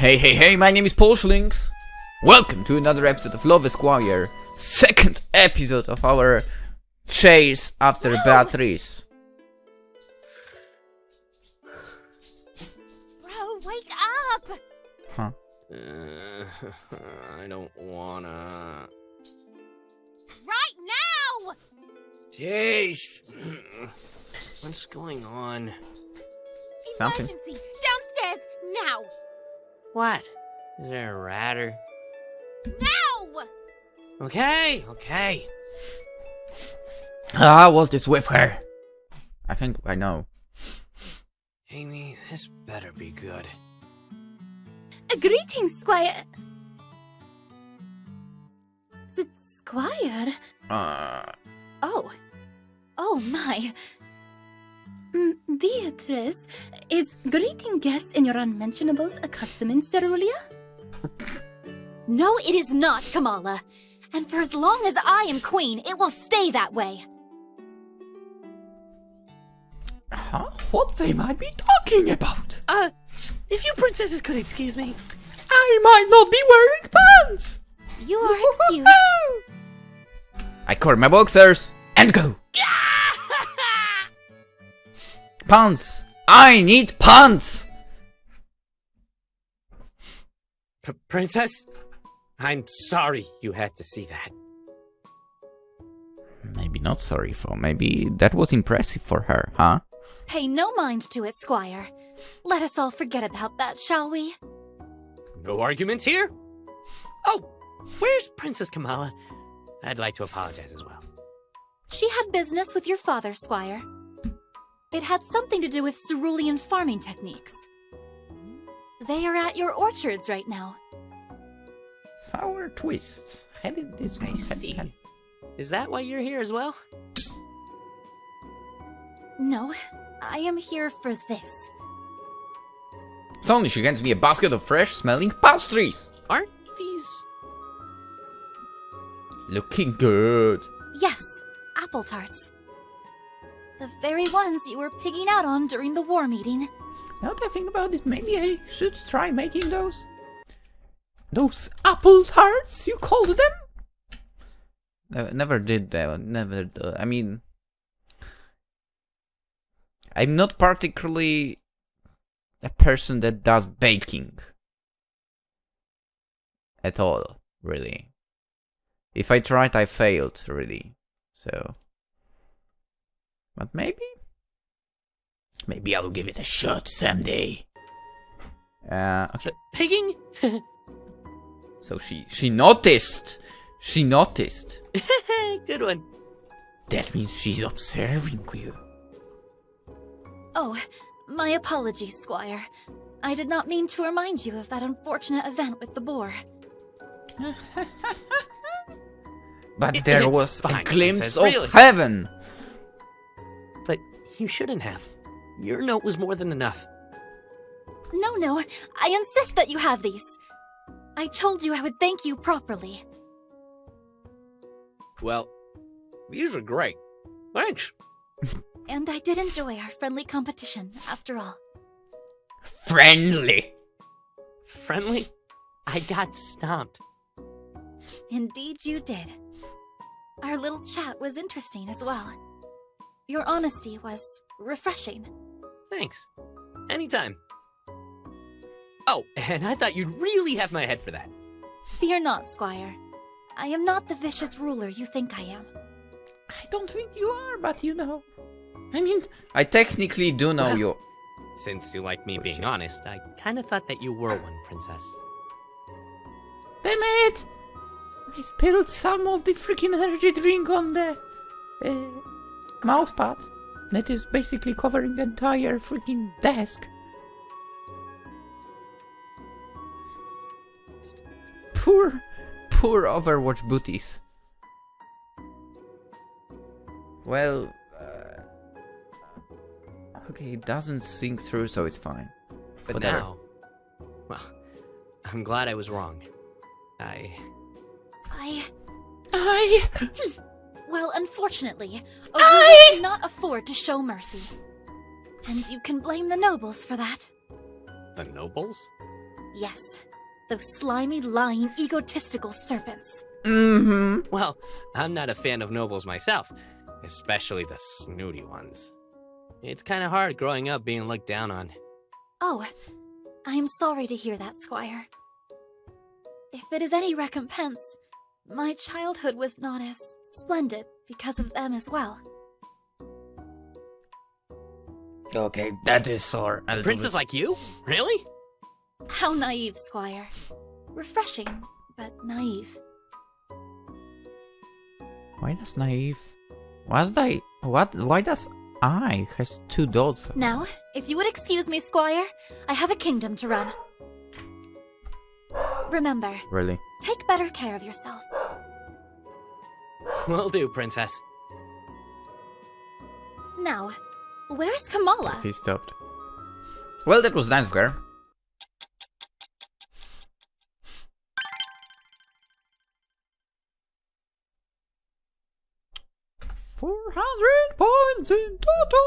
Hey, my name is PolishLynx. Welcome to another episode of Love Esquire. Second episode of our chase after Beatrice. Bro, wake up! Huh? I don't wanna... Right now! Jeez! What's going on? Something. Emergency! Downstairs! Now! What? Is there a rat or... Now! Okay. What is with her? I think I know. Amy, this better be good. Greetings, Squire. Squire? Oh my. Beatrice, is greeting guests in your unmentionables a custom in Cerulean? No, it is not, Kamala. And for as long as I am queen, it will stay that way. Huh? What they might be talking about? If you princesses could excuse me. I might not be wearing pants! You are excused. I call my boxers and go! Pants! I need pants! Princess? I'm sorry you had to see that. Maybe not sorry for, maybe that was impressive for her, huh? Pay no mind to it, Squire. Let us all forget about that, shall we? No arguments here? Oh, where's Princess Kamala? I'd like to apologize as well. She had business with your father, Squire. It had something to do with cerulean farming techniques. They are at your orchards right now. Sour twists. Headed this way. I see. Is that why you're here as well? No, I am here for this. Suddenly she hands me a basket of fresh-smelling pastries. Aren't these... Looking good. Yes, apple tarts. The very ones you were pigging out on during the war meeting. Now that I think about it, maybe I should try making those. Those apple tarts, you called them? Never did that. Never. I mean, I'm not particularly a person that does baking at all, really. If I tried, I failed, really. So, but maybe I'll give it a shot someday. Okay. Pigging? So she noticed. She noticed. Good one. That means she's observing you. Oh, my apologies, Squire. I did not mean to remind you of that unfortunate event with the boar. But there It's was fine, a glimpse Princess, of really. heaven. But you shouldn't have. Your note was more than enough. No, I insist that you have these. I told you I would thank you properly. Well, these are great. Thanks. And I did enjoy our friendly competition, after all. Friendly. Friendly? I got stomped. Indeed you did. Our little chat was interesting as well. Your honesty was refreshing. Thanks. Anytime. Oh, and I thought you'd really have my head for that. Fear not, Squire. I am not the vicious ruler you think I am. I don't think you are, but you know. I mean, I technically do know Well, you. Since you like me being shit. honest, I kind of thought that you were one, Princess. Damn it! I spilled some of the freaking energy drink on the mousepad. That is basically covering the entire freaking desk. Poor Overwatch booties. Well, okay, it doesn't sink through, so it's fine. But Whatever. now, well, I'm glad I was wrong. Well, unfortunately, a ruler cannot afford to show mercy. And you can blame the nobles for that. The nobles? Yes, those slimy, lying, egotistical serpents. Mm-hmm. Well, I'm not a fan of nobles myself, especially the snooty ones. It's kind of hard growing up being looked down on. Oh, I am sorry to hear that, Squire. If it is any recompense, my childhood was not as splendid because of them as well. Okay, that is sore. Princes like you? Really? How naive, Squire. Refreshing, but naive. Why does naive? Why does I has 2 dots? Now, if you would excuse me, Squire, I have a kingdom to run. Remember, Really? take better care of yourself. Will do, Princess. Now, where's Kamala? He stopped. Well, that was nice of her. $400 points in total.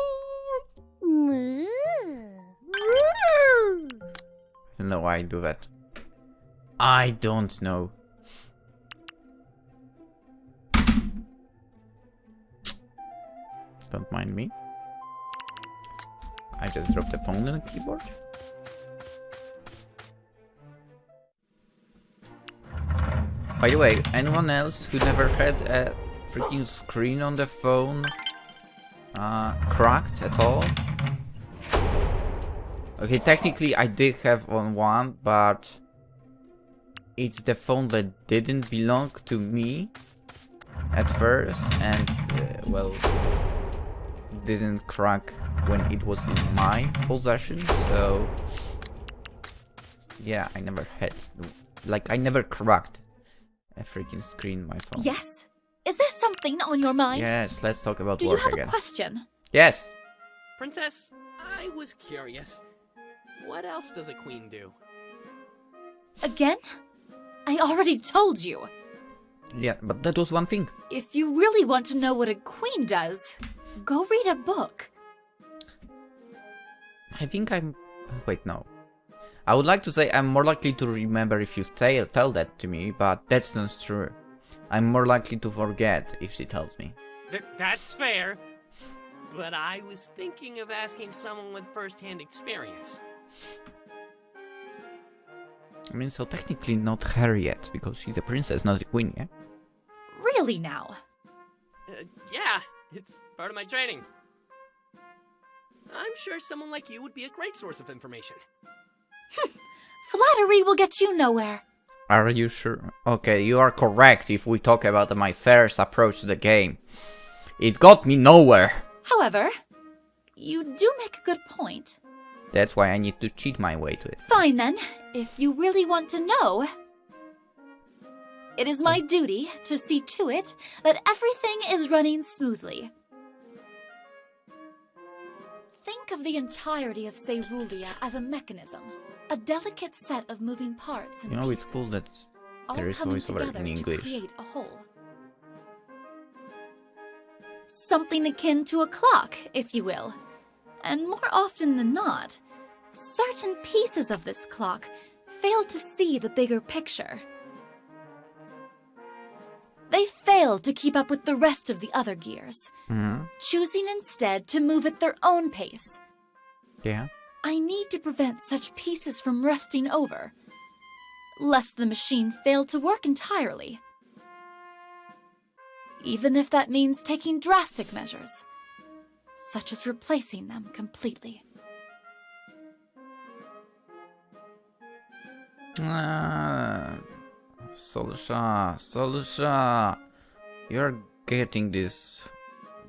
I don't know why I do that. I don't know. Don't mind me. I just dropped the phone on the keyboard. By the way, anyone else who never had a freaking screen on the phone cracked at all? Okay, technically I did have on one, but it's the phone that didn't belong to me at first, and well, didn't crack when it was in my possession, so yeah, I never had, like, I never cracked a freaking screen on my phone. Yes? Is there something on your mind? Yes, let's talk about Do work you have again. a question? Yes. Princess, I was curious. What else does a queen do? Again? I already told you. Yeah, but that was one thing. If you really want to know what a queen does, go read a book. I think I'm... Wait, no. I would like to say I'm more likely to remember if you tell that to me, but that's not true. I'm more likely to forget if she tells me. That's fair. But I was thinking of asking someone with first-hand experience. I mean, so technically not her yet, because she's a princess, not a queen, yeah? Really now? Yeah, it's part of my training. I'm sure someone like you would be a great source of information. Flattery will get you nowhere. Are you sure? Okay, you are correct if we talk about my first approach to the game. It got me nowhere. However, you do make a good point. That's why I need to cheat my way to it. Fine then, if you really want to know. It is my duty to see to it that everything is running smoothly. Think of the entirety of Cerulia as a mechanism, a delicate set of moving parts and You know, it's pieces, cool that all there is coming voiceover together in to English. create a whole. Something akin to a clock, if you will. And more often than not, certain pieces of this clock fail to see the bigger picture. They fail to keep up with the rest of the other gears, choosing instead to move at their own pace. Yeah. I need to prevent such pieces from resting over, lest the machine fail to work entirely. Even if that means taking drastic measures, such as replacing them completely. Solusha, you're getting this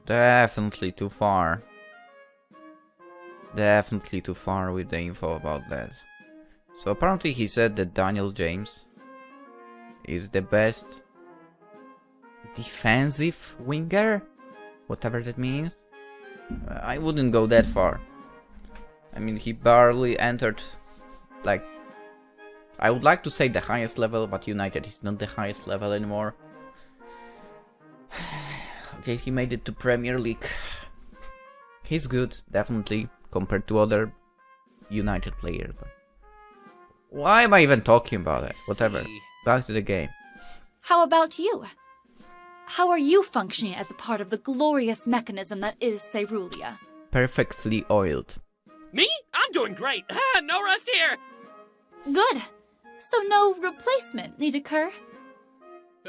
definitely too far. Definitely too far with the info about that. So apparently he said that Daniel James is the best defensive winger, whatever that means. I wouldn't go that far. I mean, he barely entered, like, I would like to say the highest level, but United is not the highest level anymore. Okay, he made it to Premier League. He's good, definitely, compared to other United players. But Why am I even talking about it? Whatever. See. Back to the game. How about you? How are you functioning as a part of the glorious mechanism that is Cerulia? Perfectly oiled. Me? I'm doing great. Ah, no rust here. Good. So no replacement need occur?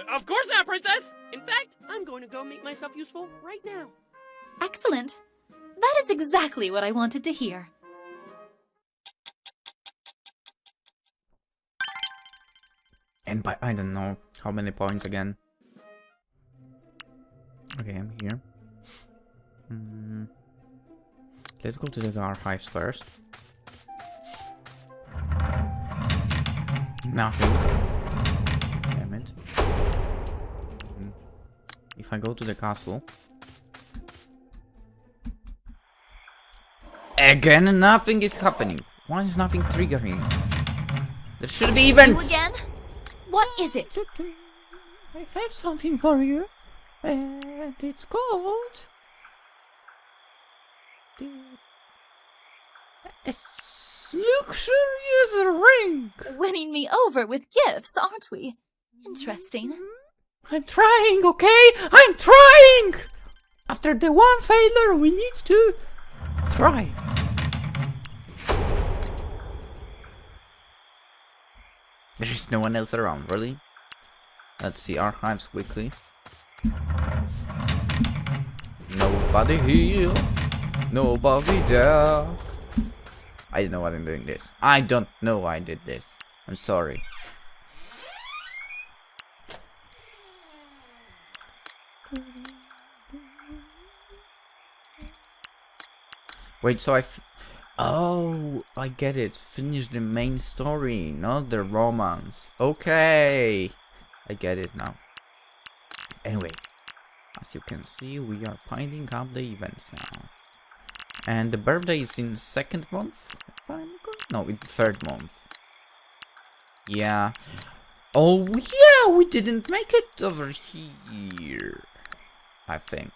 Of course not, Princess. In fact, I'm going to go make myself useful right now. Excellent. That is exactly what I wanted to hear. And by I don't know how many points again. Okay, I'm here. Let's go to the archives first. Nothing. Damn it. If I go to the castle. Again, nothing is happening. Why is nothing triggering? There should be events! You again? What is it? I have something for you. And it's called... a luxurious ring! Winning me over with gifts, aren't we? Interesting. I'm trying, okay? I'm trying! After the one failure, we need to try. There is no one else around, really? Let's see archives quickly. Nobody here. Nobody there. I don't know why I'm doing this. I don't know why I did this. I'm sorry. Wait, so oh, I get it. Finish the main story, not the romance. Okay. I get it now. Anyway, as you can see, we are piling up the events now. And the birthday is in 2nd month? If I'm correct? No, in 3rd month. Yeah. Oh, yeah, we didn't make it over here. I think.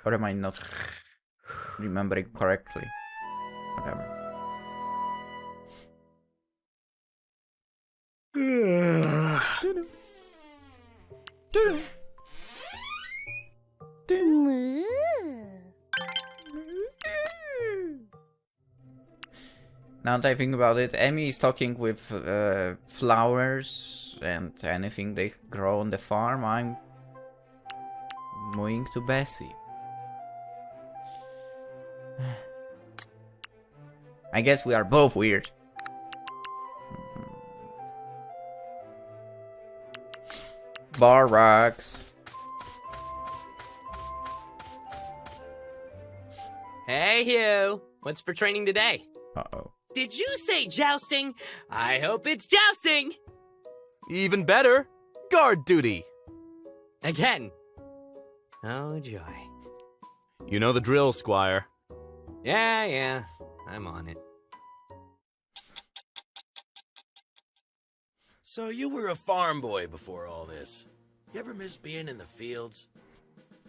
Or am I not remembering correctly? Whatever. Now that I think about it, Emmy is talking with flowers and anything they grow on the farm. I'm moving to Bessie. I guess we are both weird. Barracks. Hey, Hugh. What's for training today? Uh-oh. Did you say jousting? I hope it's jousting. Even better, guard duty. Again. Oh, joy. You know the drill, Squire. Yeah. I'm on it. So you were a farm boy before all this. You ever miss being in the fields?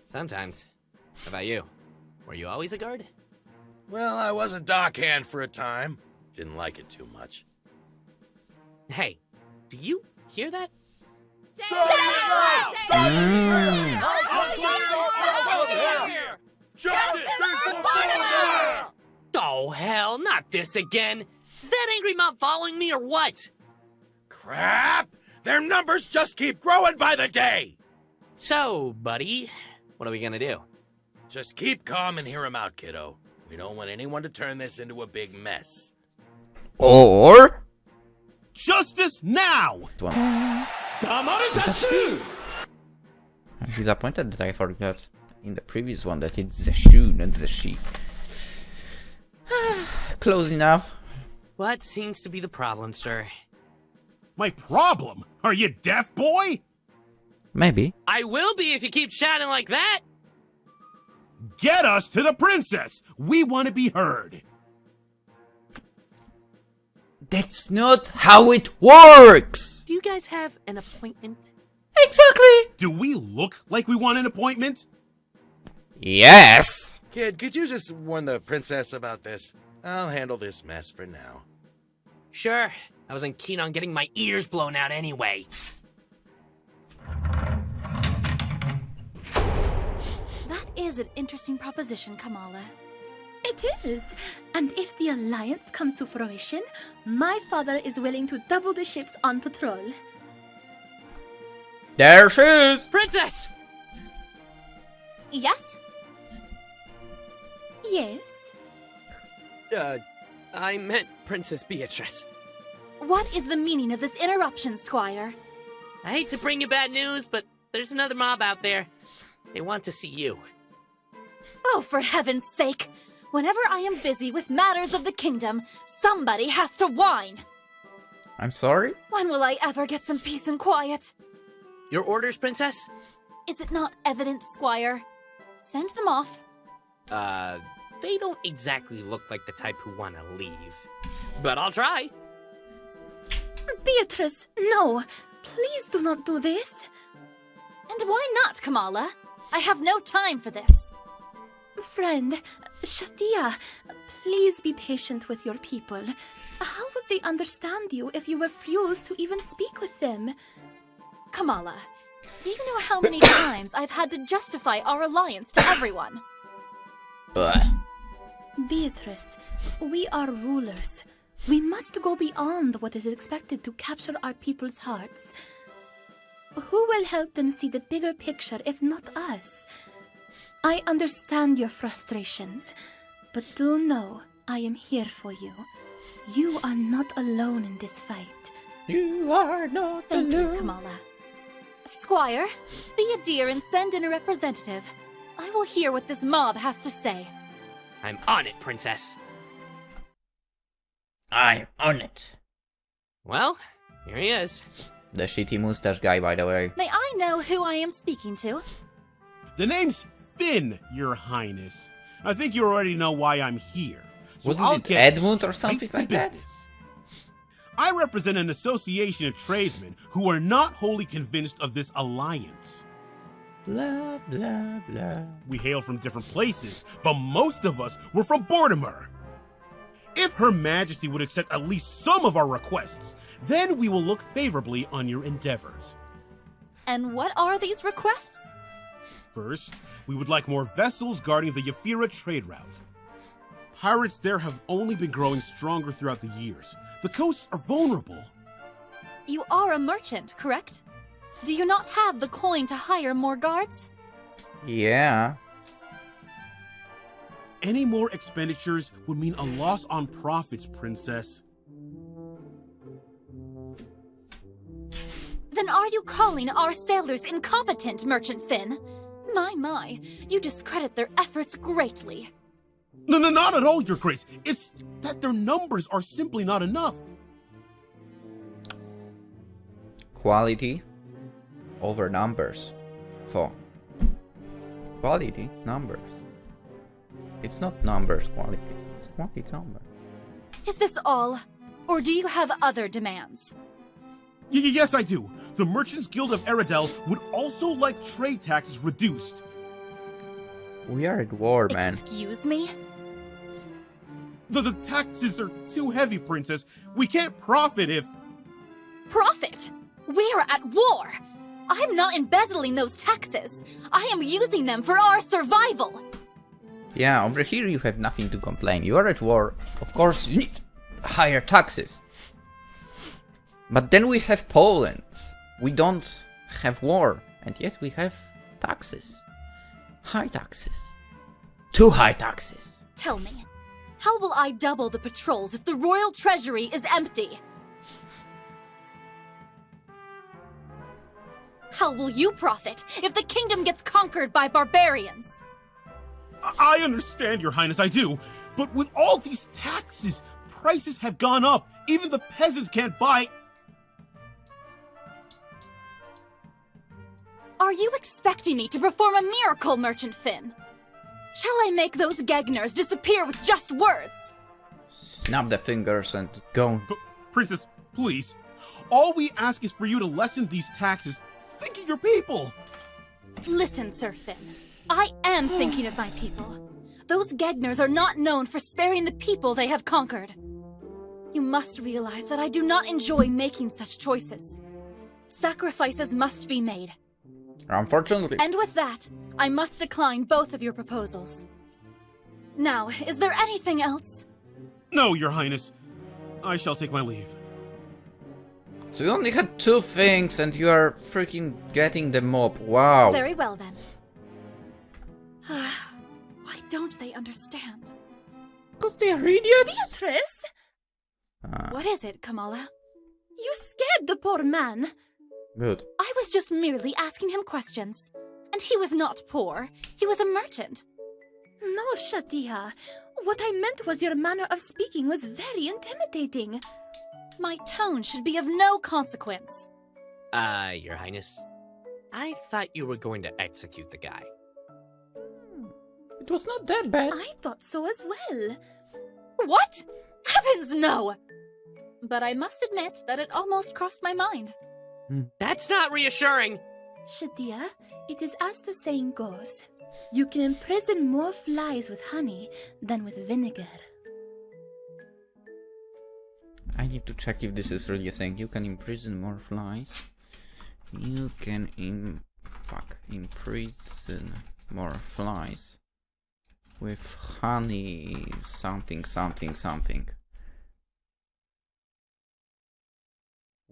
Sometimes. How about you? Were you always a guard? Well, I was a dockhand for a time. Didn't like it too much. Hey, do you hear that? Oh, hell, not this again. Is that angry mob following me or what? Crap! Their numbers just keep growing by the day! So, buddy, what are we gonna do? Just keep calm and hear 'em out, kiddo. We don't want anyone to turn this into a big mess. Or Justice now! I'm disappointed that I forgot in the previous one that it's the shoe, not the she. Close enough. What seems to be the problem, sir? My problem? Are you deaf, boy? Maybe. I will be if you keep shouting like that! Get us to the princess! We want to be heard! That's not how it works! Do you guys have an appointment? Exactly! Do we look like we want an appointment? Yes! Kid, could you just warn the princess about this? I'll handle this mess for now. Sure, I wasn't keen on getting my ears blown out anyway. That is an interesting proposition, Kamala. It is. And if the alliance comes to fruition, my father is willing to double the ships on patrol. There she is! Princess! Yes? Yes. I meant Princess Beatrice. What is the meaning of this interruption, Squire? I hate to bring you bad news, but there's another mob out there. They want to see you. Oh, for heaven's sake! Whenever I am busy with matters of the kingdom, somebody has to whine! I'm sorry? When will I ever get some peace and quiet? Your orders, Princess? Is it not evident, Squire? Send them off. They don't exactly look like the type who want to leave. But I'll try. Beatrice, no. Please do not do this. And why not, Kamala? I have no time for this. Friend, Shatia, please be patient with your people. How would they understand you if you refused to even speak with them? Kamala, do you know how many times I've had to justify our alliance to everyone? Beatrice, we are rulers. We must go beyond what is expected to capture our people's hearts. Who will help them see the bigger picture if not us? I understand your frustrations, but do know I am here for you. You are not alone in this fight. You are not Thank alone. you, Kamala. Squire, be a dear and send in a representative. I will hear what this mob has to say. I'm on it, Princess. I'm on it. Well, here he is. The shitty mustache guy, by the way. May I know who I am speaking to? The name's Finn, Your Highness. I think you already know why I'm here. So Wasn't I'll it get Edmund or straight something to like that? business. I represent an association of tradesmen who are not wholly convinced of this alliance. Blah, blah, blah. We hail from different places, but most of us were from Mortimer. If Her Majesty would accept at least some of our requests, then we will look favorably on your endeavors. And what are these requests? First, we would like more vessels guarding the Yafira trade route. Pirates there have only been growing stronger throughout the years. The coasts are vulnerable. You are a merchant, correct? Do you not have the coin to hire more guards? Yeah. Any more expenditures would mean a loss on profits, Princess. Then are you calling our sailors incompetent, Merchant Finn? My, you discredit their efforts greatly. No, not at all, Your Grace. It's that their numbers are simply not enough. Quality over numbers. For quality, numbers. It's not numbers quality. It's quality numbers. Is this all? Or do you have other demands? Yes, I do. The Merchants Guild of Eridel would also like trade taxes reduced. We are at war, man. Excuse me? The taxes are too heavy, Princess. We can't profit if... Profit? We're at war! I'm not embezzling those taxes. I am using them for our survival. Yeah, over here you have nothing to complain. You are at war. Of course, you need higher taxes. But then we have Poland. We don't have war, and yet we have taxes. High taxes. Too high taxes. Tell me, how will I double the patrols if the royal treasury is empty? How will you profit if the kingdom gets conquered by barbarians? I understand, Your Highness, I do. But with all these taxes, prices have gone up. Even the peasants can't buy... Are you expecting me to perform a miracle, Merchant Finn? Shall I make those Gegners disappear with just words? Snap the fingers and go. Princess, please. All we ask is for you to lessen these taxes. Think of your people! Listen, Sir Finn. I am thinking of my people. Those Gegners are not known for sparing the people they have conquered. You must realize that I do not enjoy making such choices. Sacrifices must be made. Unfortunately. And with that, I must decline both of your proposals. Now, is there anything else? No, Your Highness. I shall take my leave. So you only had 2 things and you are freaking getting the mob. Wow. Very well then. Why don't they understand? Because they are idiots. Beatrice! What is it, Kamala? You scared the poor man. Good. I was just merely asking him questions. And he was not poor. He was a merchant. No, Shatia. What I meant was your manner of speaking was very intimidating. My tone should be of no consequence. Your Highness. I thought you were going to execute the guy. It was not that bad. I thought so as well. What? Heavens, no! But I must admit that it almost crossed my mind. That's not reassuring! Shatia, it is as the saying goes. You can imprison more flies with honey than with vinegar. I need to check if this is really a thing. You can imprison more flies. You can imprison more flies with honey something.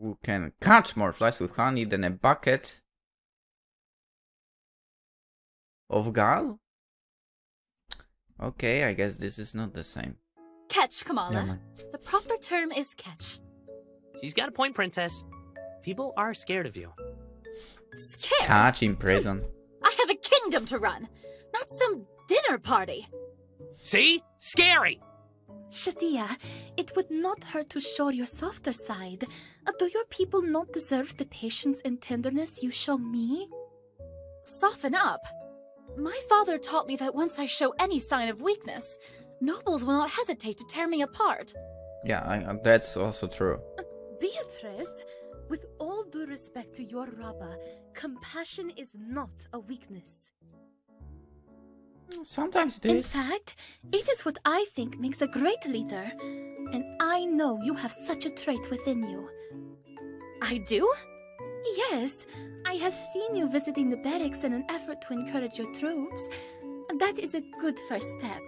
You can catch more flies with honey than a bucket of gall? Okay, I guess this is not the same. Catch, Kamala. Yeah, man. The proper term is catch. She's got a point, Princess. People are scared of you. Scared? Catch in prison. I have a kingdom to run, not some dinner party. See? Scary! Shatia, it would not hurt to show your softer side. Do your people not deserve the patience and tenderness you show me? Soften up. My father taught me that once I show any sign of weakness, nobles will not hesitate to tear me apart. Yeah, that's also true. Beatrice, with all due respect to your Rabba, compassion is not a weakness. Sometimes it In is. fact, it is what I think makes a great leader. And I know you have such a trait within you. I do? Yes, I have seen you visiting the barracks in an effort to encourage your troops. That is a good first step,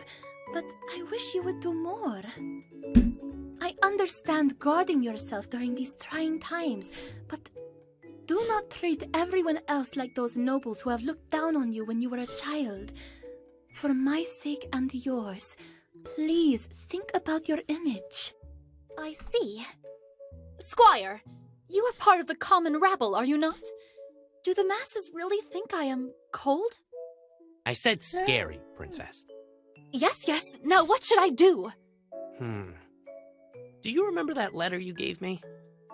but I wish you would do more. I understand guarding yourself during these trying times, but do not treat everyone else like those nobles who have looked down on you when you were a child. For my sake and yours, please think about your image. I see. Squire, you are part of the common rabble, are you not? Do the masses really think I am cold? I said scary, Princess. Yes. Now what should I do? Do you remember that letter you gave me?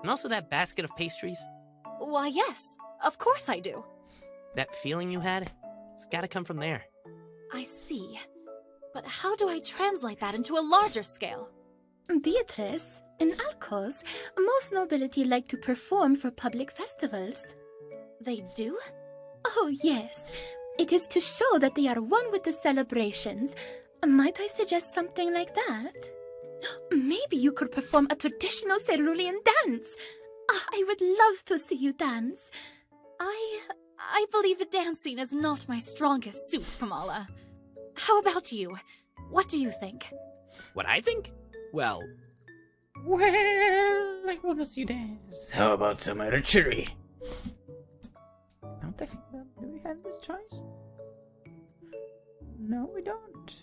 And also that basket of pastries? Why, yes. Of course I do. That feeling you had? It's gotta come from there. I see. But how do I translate that into a larger scale? Beatrice, in Alcos, most nobility like to perform for public festivals. They do? Oh, yes. It is to show that they are one with the celebrations. Might I suggest something like that? Maybe you could perform a traditional cerulean dance. I would love to see you dance. I believe dancing is not my strongest suit, Kamala. How about you? What do you think? What I think? Well, I wanna see dance. How about some archery? Don't I think that? Do we have this choice? No, we don't.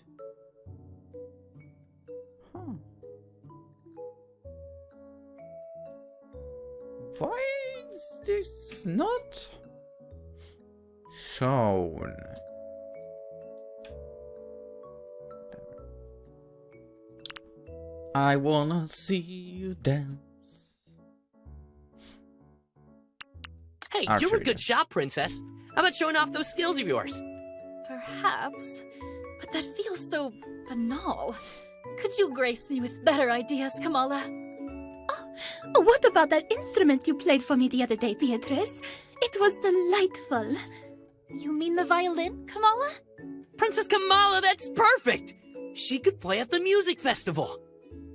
Huh. Why is this not shown? I wanna see you dance. hey, you're Archery a good shot, Princess. How about showing off those skills of yours? Perhaps. But that feels so banal. Could you grace me with better ideas, Kamala? Oh, what about that instrument you played for me the other day, Beatrice? It was delightful. You mean the violin, Kamala? Princess Kamala, that's perfect! She could play at the music festival.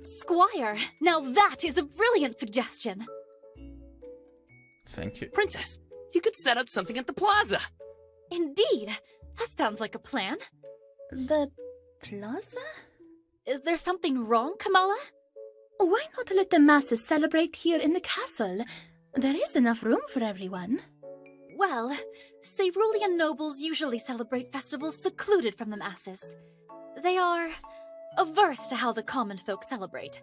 Squire, now that is a brilliant suggestion. Thank you. Princess, you could set up something at the plaza. Indeed. That sounds like a plan. The plaza? Is there something wrong, Kamala? Why not let the masses celebrate here in the castle? There is enough room for everyone. Well, Cerulean nobles usually celebrate festivals secluded from the masses. They are averse to how the common folk celebrate.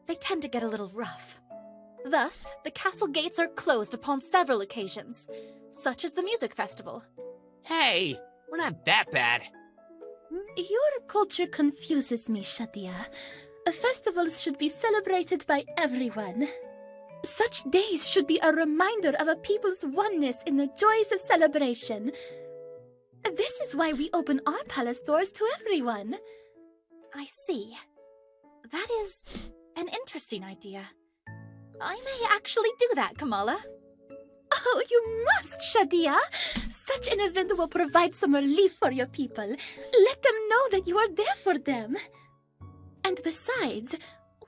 They tend to get a little rough. Thus, the castle gates are closed upon several occasions, such as the music festival. Hey, we're not that bad. Your culture confuses me, Shadia. Festivals should be celebrated by everyone. Such days should be a reminder of a people's oneness in the joys of celebration. This is why we open our palace doors to everyone. I see. That is an interesting idea. I may actually do that, Kamala. Oh, you must, Shadia! Such an event will provide some relief for your people. Let them know that you are there for them. And besides,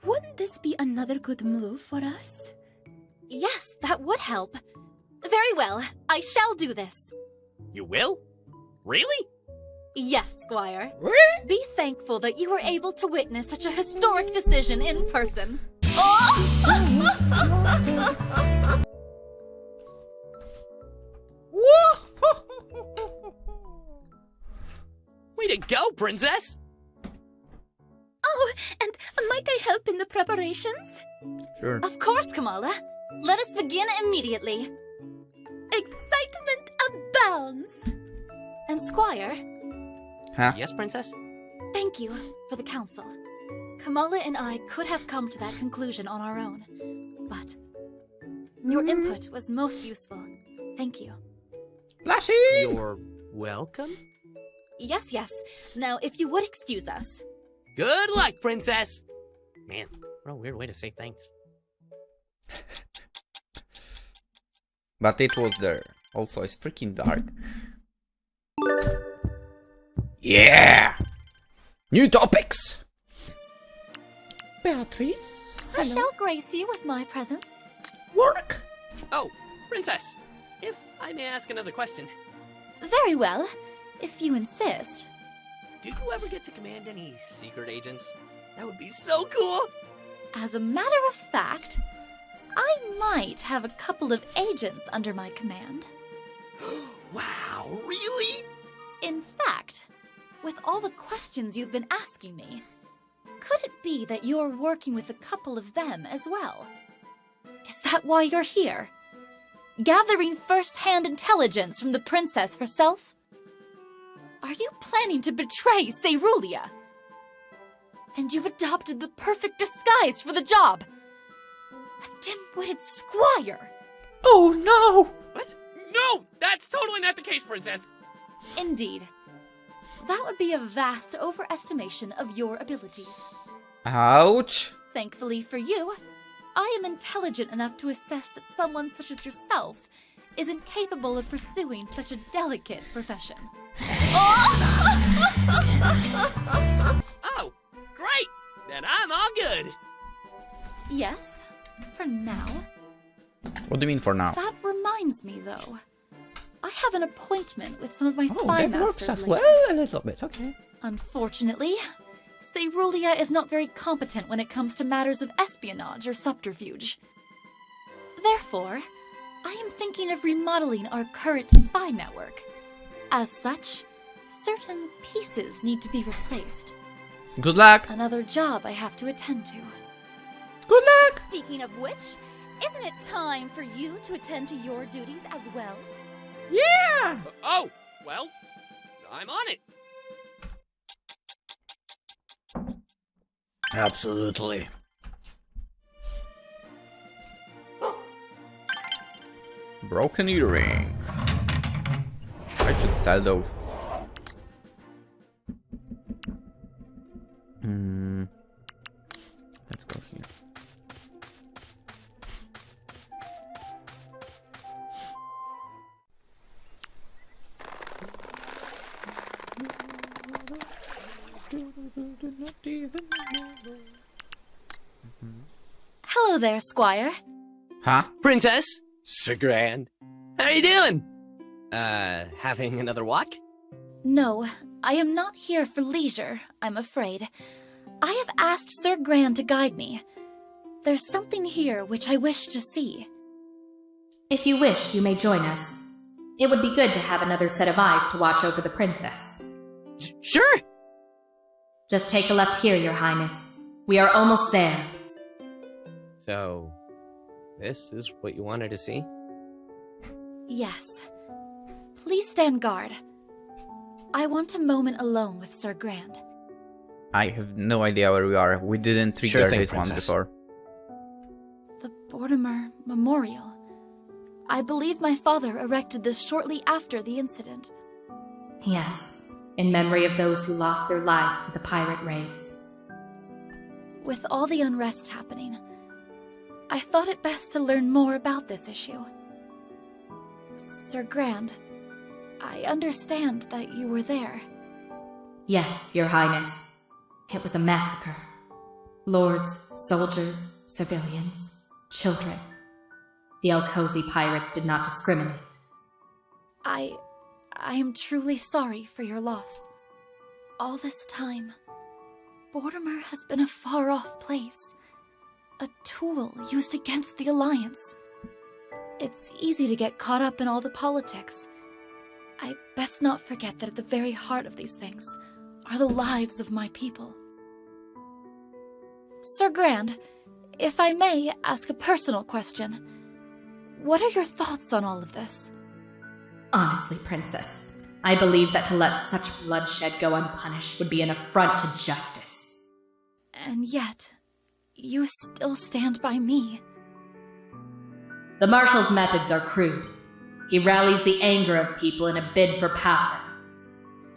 wouldn't this be another good move for us? Yes, that would help. Very well, I shall do this. You will? Really? Yes, Squire. Be thankful that you were able to witness such a historic decision in person. Way to go, Princess! Oh, and might I help in the preparations? Sure. Of course, Kamala. Let us begin immediately. Excitement abounds! And Squire, Huh? Yes, Princess? thank you for the counsel. Kamala and I could have come to that conclusion on our own, but your input was most useful. Thank you. Flashy! You're welcome? Yes, yes. Now, if you would excuse us. Good luck, Princess! Man, what a weird way to say thanks. But it was there. Also, it's freaking dark. Yeah! New topics! Beatrice? I shall grace you with my presence. Work? Oh, Princess, if I may ask another question, Very well, if you insist. did you ever get to command any secret agents? That would be so cool! As a matter of fact, I might have a couple of agents under my command. Wow, really? In fact, with all the questions you've been asking me, could it be that you're working with a couple of them as well? Is that why you're here? Gathering first-hand intelligence from the princess herself? Are you planning to betray Cerulia? And you've adopted the perfect disguise for the job. A dim-witted squire. Oh no! What? No! That's totally not the case, Princess! Indeed. That would be a vast overestimation of your abilities. Ouch! Thankfully for you, I am intelligent enough to assess that someone such as yourself is incapable of pursuing such a delicate profession. Oh, great! Then I'm all good! Yes, for now. What do you mean for now? That reminds me, though. I have an appointment with some of my Oh, spy that works masters as later. well a little bit, okay. Unfortunately, Cerulia is not very competent when it comes to matters of espionage or subterfuge. Therefore, I am thinking of remodeling our current spy network. As such, certain pieces need to be replaced. Good luck! Another job I have to attend to. Good luck! Speaking of which, isn't it time for you to attend to your duties as well? Yeah! Oh, well, I'm on it. Absolutely. Broken earring. I should sell those. Let's go here. Hello there, Squire. Huh? Princess? Sir Grand. How are you doing? Having another walk? No, I am not here for leisure, I'm afraid. I have asked Sir Grand to guide me. There's something here which I wish to see. If you wish, you may join us. It would be good to have another set of eyes to watch over the princess. Sure! Just take a left here, Your Highness. We are almost there. So, this is what you wanted to see? Yes. Please stand guard. I want a moment alone with Sir Grand. I have no idea where we are. We didn't trigger Sure thing, this Princess. one before. The Mortimer Memorial. I believe my father erected this shortly after the incident. Yes, in memory of those who lost their lives to the pirate raids. With all the unrest happening, I thought it best to learn more about this issue. Sir Grand, I understand that you were there. Yes, Your Highness. It was a massacre. Lords, soldiers, civilians, children. The Alcozy pirates did not discriminate. I am truly sorry for your loss. All this time, Mortimer has been a far-off place. A tool used against the Alliance. It's easy to get caught up in all the politics. I best not forget that at the very heart of these things are the lives of my people. Sir Grand, if I may ask a personal question, what are your thoughts on all of this? Honestly, Princess, I believe that to let such bloodshed go unpunished would be an affront to justice. And yet, you still stand by me. The Marshal's methods are crude. He rallies the anger of people in a bid for power.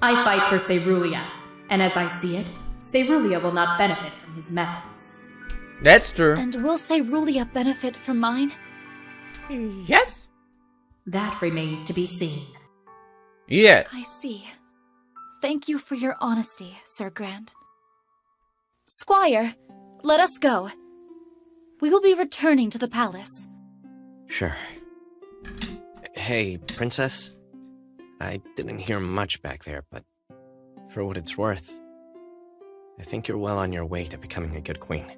I fight for Cerulia, and as I see it, Cerulia will not benefit from his methods. That's true. And will Cerulia benefit from mine? Yes. That remains to be seen. Yeah. I see. Thank you for your honesty, Sir Grand. Squire, let us go. We will be returning to the palace. Sure. Hey, Princess. I didn't hear much back there, but for what it's worth, I think you're well on your way to becoming a good queen.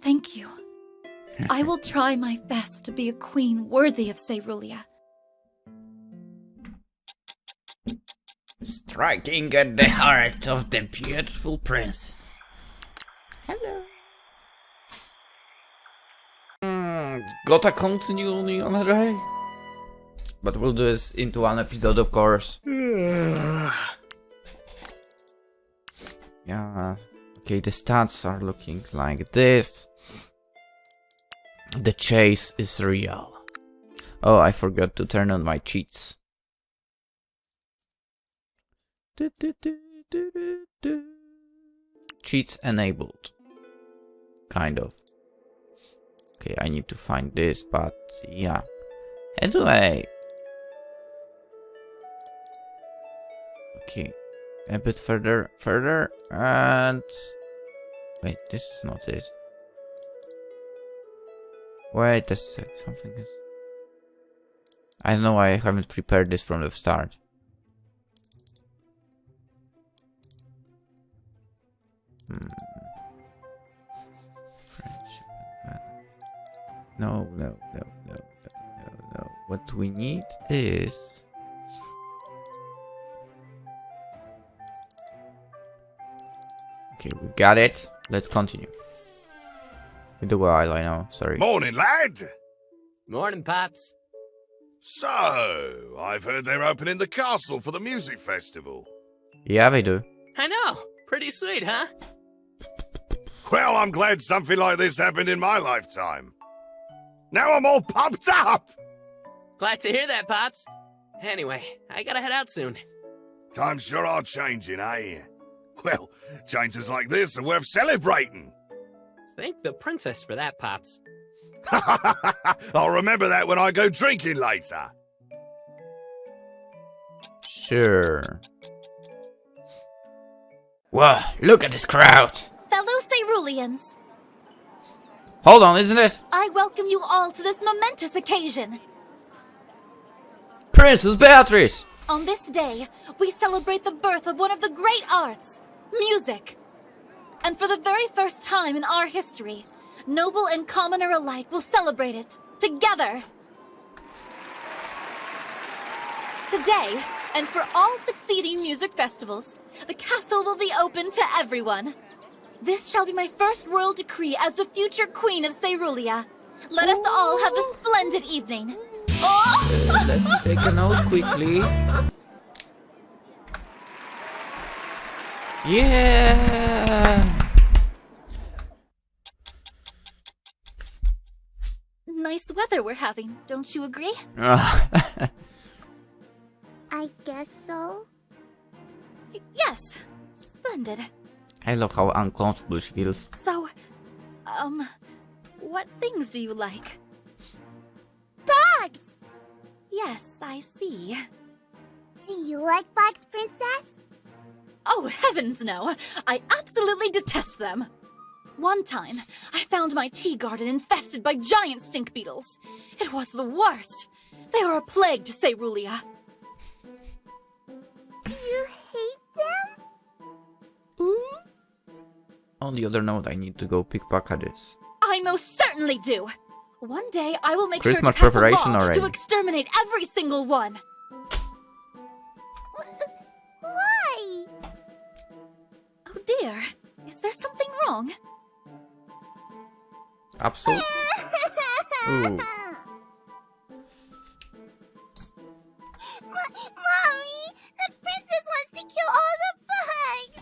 Thank you. I will try my best to be a queen worthy of Cerulia. Striking at the heart of the beautiful princess. Hello. Gotta continue on the other day. But we'll do this into one episode, of course. Yeah. Okay, the stats are looking like this. The chase is real. Oh, I forgot to turn on my cheats. Cheats enabled. Kind of. Okay, I need to find this, but yeah. Anyway. Okay. A bit further, and... Wait, this is not it. Wait a sec, something is... I don't know why I haven't prepared this from the start. Friendship. No. What we need is... Okay, we've got it. Let's continue. With a while, I know. Sorry. Morning, lad! Morning, Pops. So, I've heard they're opening the castle for the music festival. Yeah, they do. I know. Pretty sweet, huh? Well, I'm glad something like this happened in my lifetime. Now I'm all pumped up! Glad to hear that, Pops. Anyway, I gotta head out soon. Times sure are changing, eh? Well, changes like this are worth celebrating. Thank the princess for that, Pops. I'll remember that when I go drinking later. Sure. Wow, look at this crowd. Fellow Ceruleans, Hold on, isn't it? I welcome you all to this momentous occasion. Princess Beatrice! On this day, we celebrate the birth of one of the great arts, music. And for the very first time in our history, noble and commoner alike will celebrate it together. Today, and for all succeeding music festivals, the castle will be open to everyone. This shall be my first royal decree as the future queen of Cerulia. Let us all have a splendid evening. Let me take a note quickly. Yeah! Nice weather we're having, don't you agree? I guess so. Yes, splendid. I love how uncomfortable she feels. So, what things do you like? Bugs! Yes, I see. Do you like bugs, Princess? Oh, heavens no! I absolutely detest them! One time, I found my tea garden infested by giant stink beetles. It was the worst. They are a plague to Cerulia. You hate them? On the other note, I need to go pickpocket this. I most certainly do! One day, I will make Christmas sure to pass a preparation law already. to exterminate every single one! Why? Oh dear, is there something wrong? Absolutely. Ooh. Mommy, the princess wants to kill all the bugs.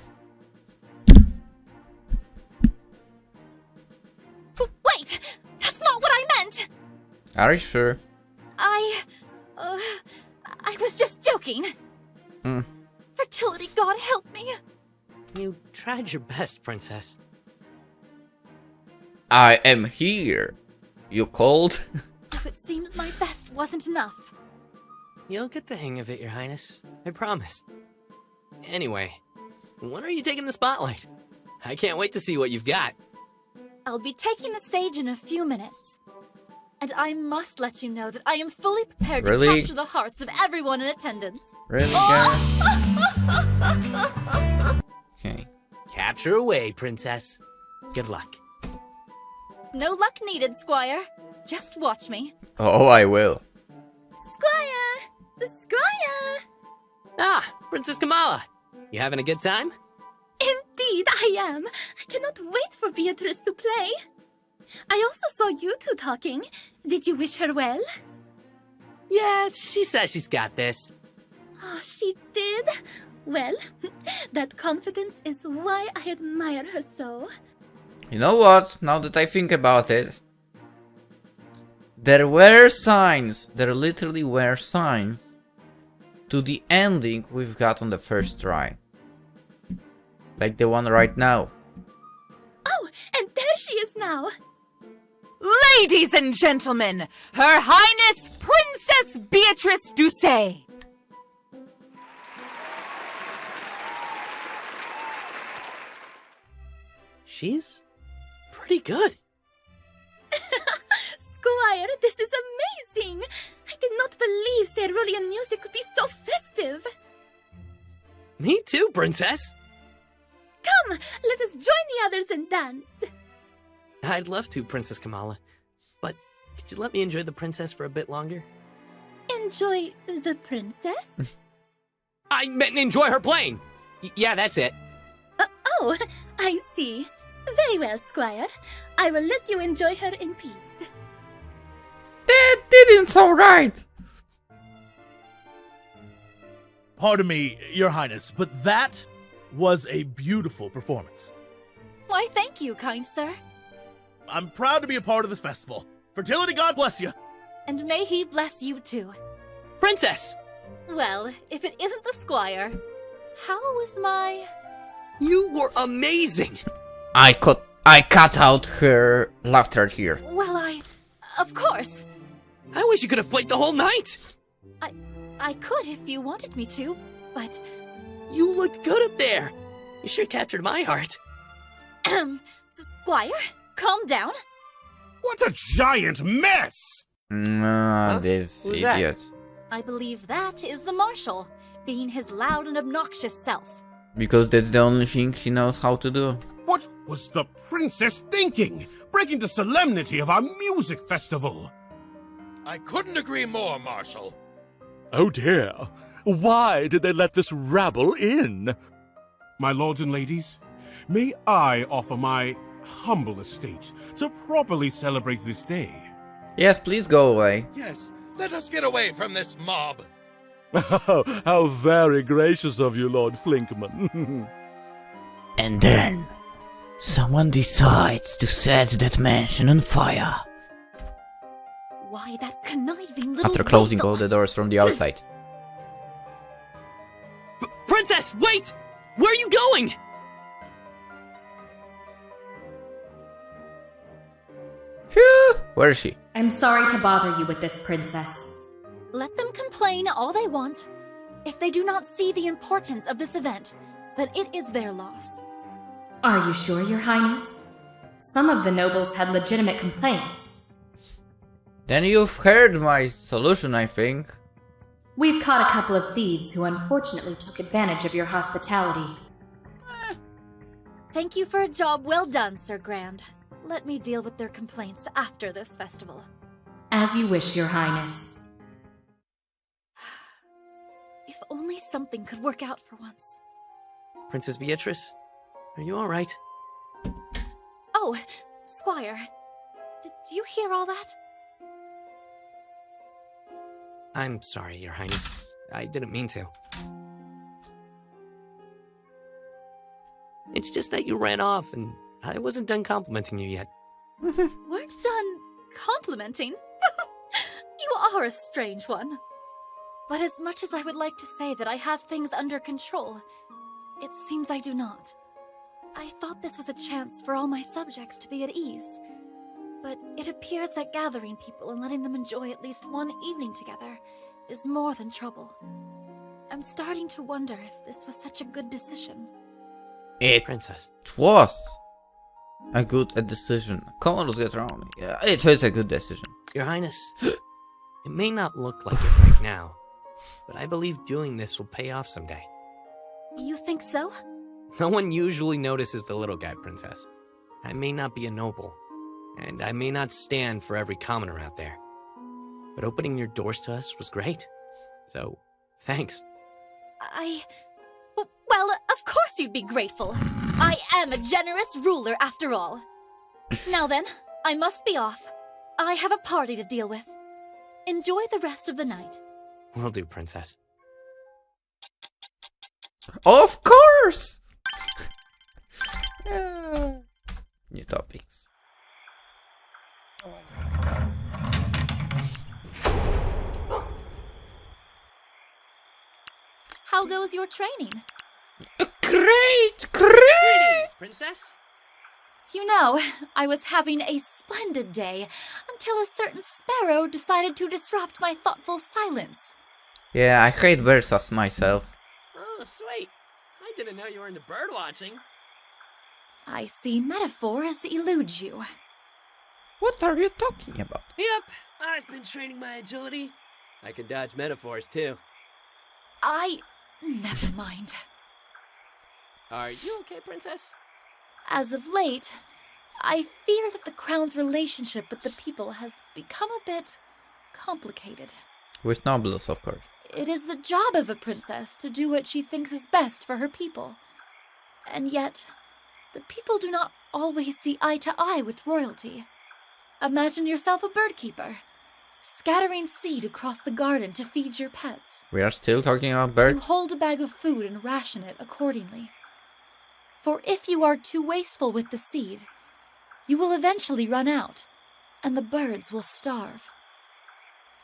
Wait! That's not what I meant! Are you sure? I was just joking. Hmm. Fertility God, help me. You tried your best, Princess. I am here. You called? Though it seems my best wasn't enough. You'll get the hang of it, Your Highness. I promise. Anyway, when are you taking the spotlight? I can't wait to see what you've got. I'll be taking the stage in a few minutes. And I must let you know that I am fully prepared Really? to capture the hearts of everyone in attendance. Really, Gareth? Okay. Capture away, Princess. Good luck. No luck needed, Squire. Just watch me. Oh, I will. Squire! The Squire! Ah, Princess Kamala. You having a good time? Indeed, I am. I cannot wait for Beatrice to play. I also saw you two talking. Did you wish her well? Yeah, she says she's got this. Oh, she did? Well, that confidence is why I admire her so. You know what? Now that I think about it, there were signs. There literally were signs to the ending we've got on the first try. Like the one right now. Oh, and there she is now. Ladies and gentlemen, Her Highness Princess Beatrice Doucet. She's pretty good. Squire, this is amazing. I did not believe Cerulean music could be so festive. Me too, Princess. Come, let us join the others and dance. I'd love to, Princess Kamala. But could you let me enjoy the princess for a bit longer? Enjoy the princess? I meant enjoy her playing. Yeah, that's it. Oh, I see. Very well, Squire. I will let you enjoy her in peace. That didn't sound right. Pardon me, Your Highness, but that was a beautiful performance. Why, thank you, kind sir. I'm proud to be a part of this festival. Fertility God bless you. And may he bless you too. Princess! Well, if it isn't the Squire, how was my... You were amazing! I cut out her laughter here. Well, of course. I wish you could have played the whole night! I could if you wanted me to, but... You looked good up there. You sure captured my heart. Squire, calm down. What a giant mess! This Who's that? idiot. I believe that is the Marshal, being his loud and obnoxious self. Because that's the only thing he knows how to do. What was the princess thinking? Breaking the solemnity of our music festival. I couldn't agree more, Marshal. Oh dear. Why did they let this rabble in? My lords and ladies, may I offer my humble estate to properly celebrate this day? Yes, please go away. Yes, let us get away from this mob. How very gracious of you, Lord Flinkman. And then, someone decides to set that mansion on fire. Why, that conniving little After closing weasel. all the doors from the outside. Princess, wait! Where are you going? Phew! Where is she? I'm sorry to bother you with this, Princess. Let them complain all they want. If they do not see the importance of this event, then it is their loss. Are you sure, Your Highness? Some of the nobles had legitimate complaints. Then you've heard my solution, I think. We've caught a couple of thieves who unfortunately took advantage of your hospitality. Thank you for a job well done, Sir Grand. Let me deal with their complaints after this festival. As you wish, Your Highness. If only something could work out for once. Princess Beatrice, are you alright? Oh, Squire, did you hear all that? I'm sorry, Your Highness. I didn't mean to. It's just that you ran off and I wasn't done complimenting you yet. Weren't done complimenting? You are a strange one. But as much as I would like to say that I have things under control, it seems I do not. I thought this was a chance for all my subjects to be at ease. But it appears that gathering people and letting them enjoy at least one evening together is more than trouble. I'm starting to wonder if this was such a good decision. Princess. It was a good decision. Come on, let's get around. Yeah, it was a good decision. Your Highness, it may not look like it right now, but I believe doing this will pay off someday. You think so? No one usually notices the little guy, Princess. I may not be a noble, and I may not stand for every commoner out there. But opening your doors to us was great. So, thanks. Well, of course you'd be grateful. I am a generous ruler after all. Now then, I must be off. I have a party to deal with. Enjoy the rest of the night. Will do, Princess. Of course! New topics. Oh my god. How goes your training? Great! Greetings, Princess. You know, I was having a splendid day until a certain sparrow decided to disrupt my thoughtful silence. Yeah, I hate Versas myself. Oh, sweet. I didn't know you were into bird watching. I see metaphors elude you. What are you talking about? Yep, I've been training my agility. I can dodge metaphors, too. Never mind. Are you okay, Princess? As of late, I fear that the Crown's relationship with the people has become a bit complicated. With nobles, of course. It is the job of a princess to do what she thinks is best for her people. And yet, the people do not always see eye to eye with royalty. Imagine yourself a bird keeper, scattering seed across the garden to feed your pets. We are still talking about You birds? hold a bag of food and ration it accordingly. For if you are too wasteful with the seed, you will eventually run out, and the birds will starve.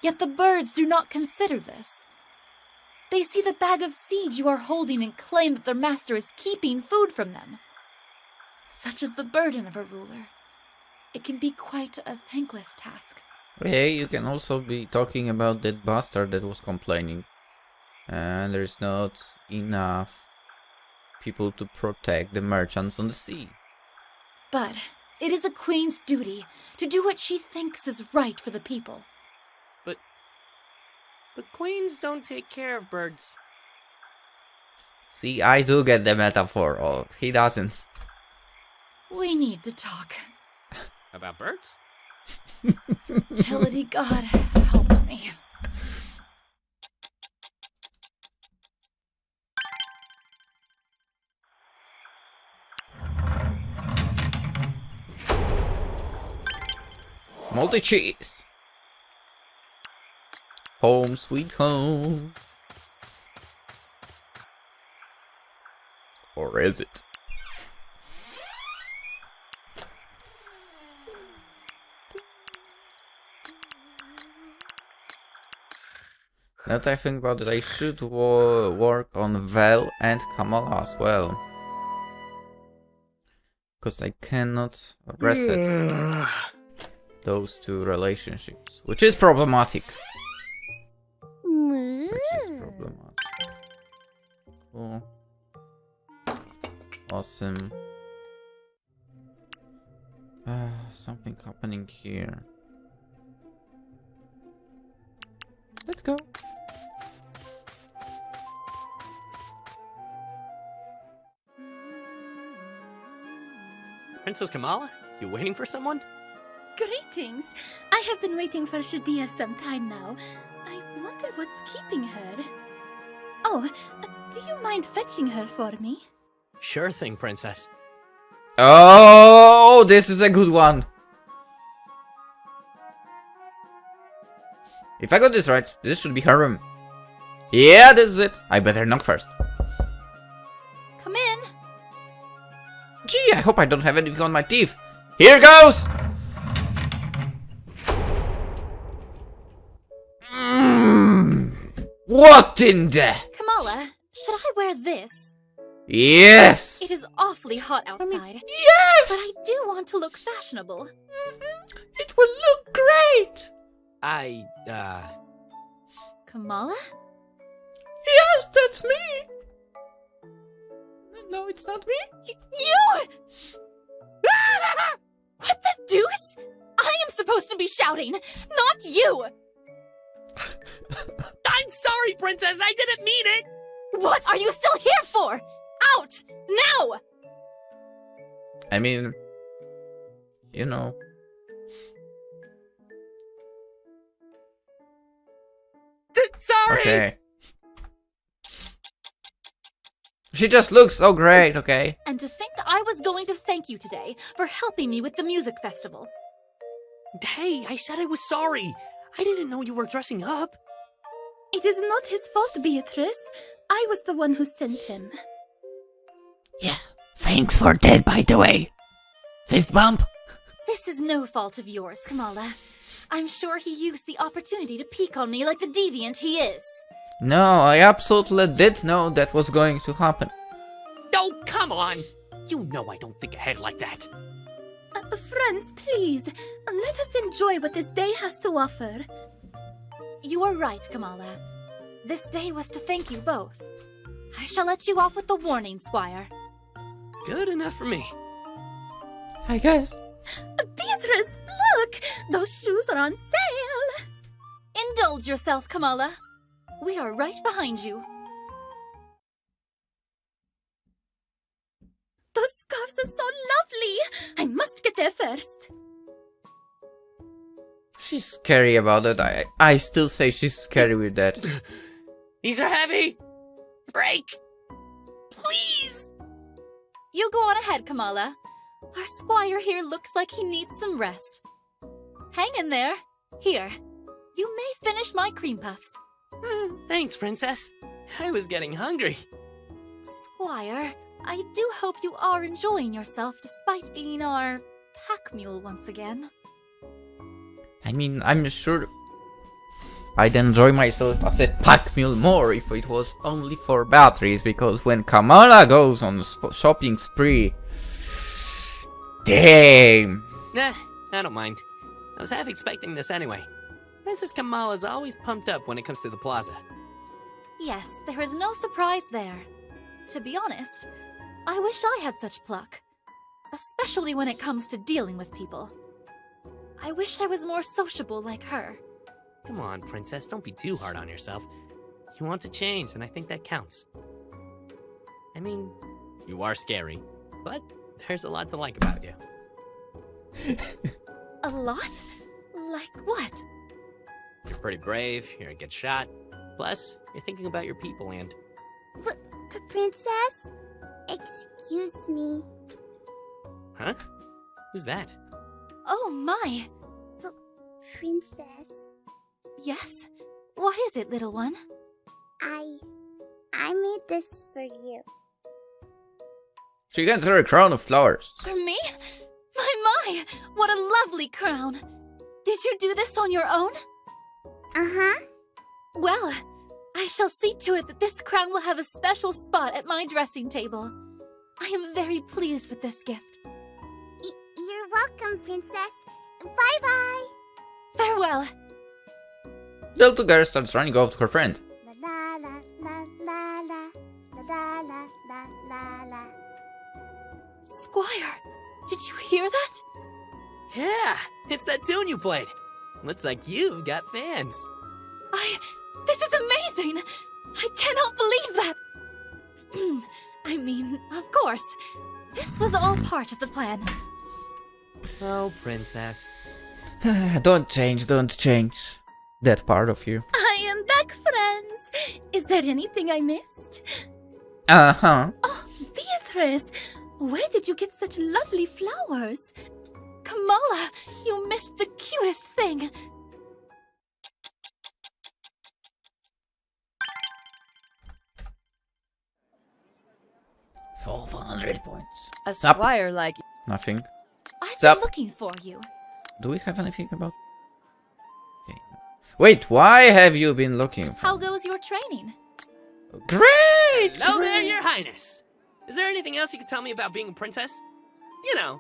Yet the birds do not consider this. They see the bag of seed you are holding and claim that their master is keeping food from them. Such is the burden of a ruler. It can be quite a thankless task. Hey, you can also be talking about that bastard that was complaining. And there's not enough people to protect the merchants on the sea. But it is a queen's duty to do what she thinks is right for the people. But queens don't take care of birds. See, I do get the metaphor. Oh, he doesn't. We need to talk. About birds? Fertility God, help me. Multi-cheese. Home sweet home. Or is it? Now that I think about it, I should work on Vel and Kamala as well. Because I cannot reset those two relationships, which is problematic. Cool. Awesome. Something happening here. Let's go. Princess Kamala, you waiting for someone? Greetings. I have been waiting for Shadia some time now. I wonder what's keeping her. Oh, do you mind fetching her for me? Sure thing, Princess. Oh, this is a good one. If I got this right, this should be her room. Yeah, this is it. I better knock first. Come in. Gee, I hope I don't have anything on my teeth. Here goes! What in the... Kamala, should I wear this? Yes! It is awfully hot outside. Yes! But I do want to look fashionable. It will look great! Kamala? Yes, that's me! No, it's not me. You! What the deuce? I am supposed to be shouting, not you! I'm sorry, Princess, I didn't mean it! What are you still here for? Out! Now! I mean... You know... Sorry! Okay. She just looks so great, okay? And to think I was going to thank you today for helping me with the music festival. Hey, I said I was sorry. I didn't know you were dressing up. It is not his fault, Beatrice. I was the one who sent him. Yeah, thanks for that, by the way. Fist bump? This is no fault of yours, Kamala. I'm sure he used the opportunity to peek on me like the deviant he is. No, I absolutely did know that was going to happen. Oh, come on! You know I don't think ahead like that. Friends, please, let us enjoy what this day has to offer. You are right, Kamala. This day was to thank you both. I shall let you off with the warning, Squire. Good enough for me. I guess. Beatrice, look! Those shoes are on sale! Indulge yourself, Kamala. We are right behind you. Those scarves are so lovely! I must get there first. She's scary about it. I still say she's scary with that. These are heavy! Break! Please! You go on ahead, Kamala. Our squire here looks like he needs some rest. Hang in there. Here, you may finish my cream puffs. Thanks, Princess. I was getting hungry. Squire, I do hope you are enjoying yourself despite being our pack mule once again. I mean, I'm sure I'd enjoy myself as a pack mule more if it was only for batteries, because when Kamala goes on shopping spree... Damn! Nah, I don't mind. I was half expecting this anyway. Princess Kamala's always pumped up when it comes to the plaza. Yes, there is no surprise there. To be honest, I wish I had such pluck. Especially when it comes to dealing with people. I wish I was more sociable like her. Come on, Princess, don't be too hard on yourself. You want to change, and I think that counts. I mean, you are scary, but there's a lot to like about you. A lot? Like what? You're pretty brave, you don't get shot. Plus, you're thinking about your people and... Princess? Excuse me. Huh? Who's that? Oh my! Princess? Yes? What is it, little one? I made this for you. She gets her a crown of flowers. For me? My! What a lovely crown! Did you do this on your own? Uh-huh. Well, I shall see to it that this crown will have a special spot at my dressing table. I am very pleased with this gift. You're welcome, Princess. Bye-bye. Farewell. The little girl starts running off to her friend. La la la la la la la la la la. Squire, did you hear that? Yeah, it's that tune you played. Looks like you've got fans. This is amazing! I cannot believe that! I mean, of course. This was all part of the plan. Oh, Princess. Don't change that part of you. I am back, friends. Is there anything I missed? Uh-huh. Oh, Beatrice, where did you get such lovely flowers? Kamala, you missed the cutest thing. Full 100 points. A Sup? squire like Nothing. I've Sup? been looking for you. Do we have anything about... Okay. Wait, why have you been looking for... How goes your training? Great! Hello there, Your Highness. Is there anything else you could tell me about being a princess? You know,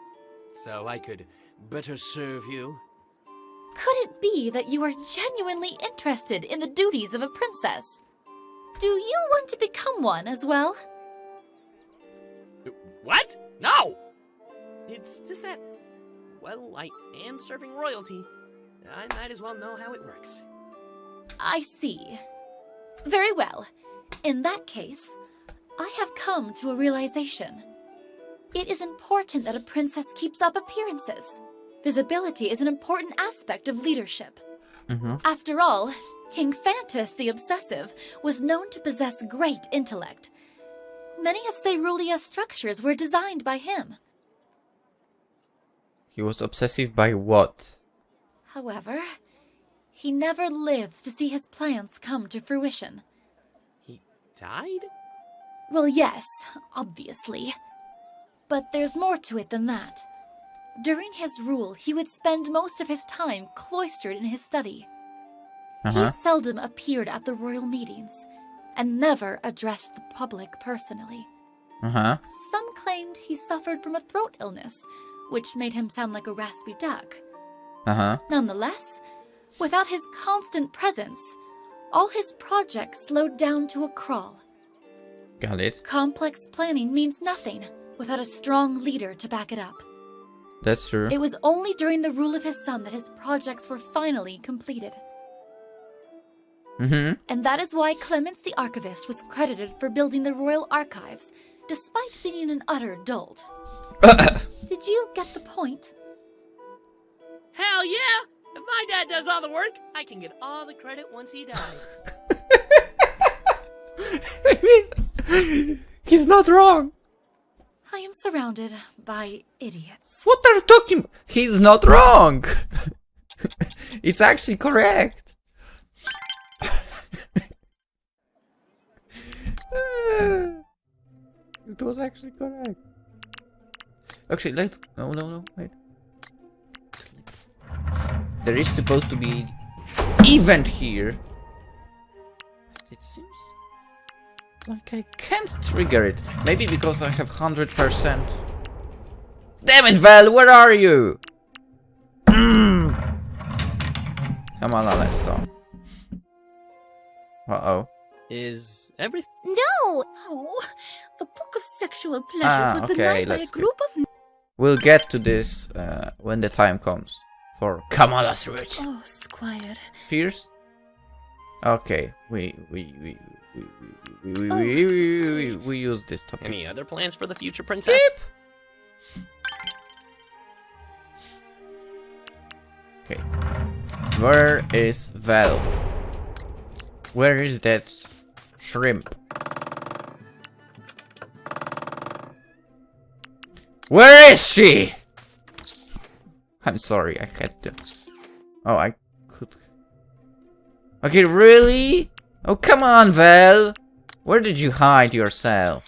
so I could better serve you. Could it be that you are genuinely interested in the duties of a princess? Do you want to become one as well? What? No! It's just that, well, I am serving royalty. I might as well know how it works. I see. Very well. In that case, I have come to a realization. It is important that a princess keeps up appearances. Visibility is an important aspect of leadership. After all, King Phantus the Obsessive was known to possess great intellect. Many of Cerulea's structures were designed by him. He was obsessive by what? However, he never lived to see his plans come to fruition. He died? Well, yes, obviously. But there's more to it than that. During his rule, he would spend most of his time cloistered in his study. He seldom appeared at the royal meetings, and never addressed the public personally. Some claimed he suffered from a throat illness, which made him sound like a raspy duck. Nonetheless, without his constant presence, all his projects slowed down to a crawl. Got it. Complex planning means nothing without a strong leader to back it up. That's true. It was only during the rule of his son that his projects were finally completed. And that is why Clemens the Archivist was credited for building the royal archives, despite being an utter dolt. Did you get the point? Hell yeah! If my dad does all the work, I can get all the credit once he dies. I mean, he's not wrong. I am surrounded by idiots. What are you talking about? He's not wrong. It's actually correct. It was actually correct. Actually, let's... No, wait. There is supposed to be event here. It seems like I can't trigger it. Maybe because I have 100%. Damn it, Val, where are you? Come on, let's stop. Uh-oh. Is everything? No! Oh, the Book of Sexual Pleasures was denied by a group of... We'll get to this when the time comes for Kamala's route. Oh, Squire. Fierce? Okay, we use this topic. Any other plans for the future, princess? Skip! Okay. Where is Val? Where is that shrimp? Where is she? I'm sorry, I had to. Oh, I could. Okay, really? Oh, come on, Val. Where did you hide yourself?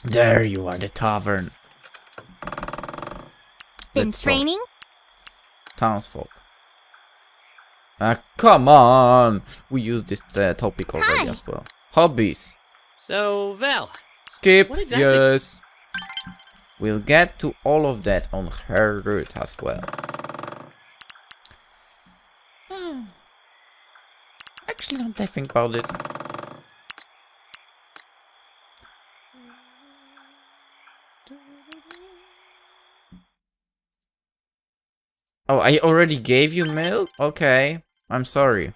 There you are, the tavern. Been Let's talk. training? Townsfolk. Come on! We used this topic already as well. Hobbies. So, Val. Skip, What exactly- yes. We'll get to all of that on her route as well. Actually, don't I think about it. Oh, I already gave you milk? Okay, I'm sorry.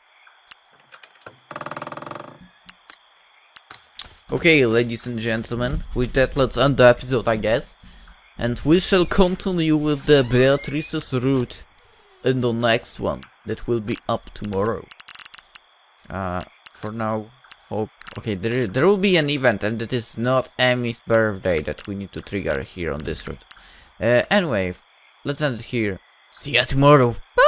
Okay, ladies and gentlemen, with that let's end the episode, I guess. And we shall continue with the Beatrice's route in the next one, that will be up tomorrow. For now, hope... Okay, there will be an event, and it is not Amy's birthday that we need to trigger here on this route. Anyway, let's end it here. See ya tomorrow. Bye!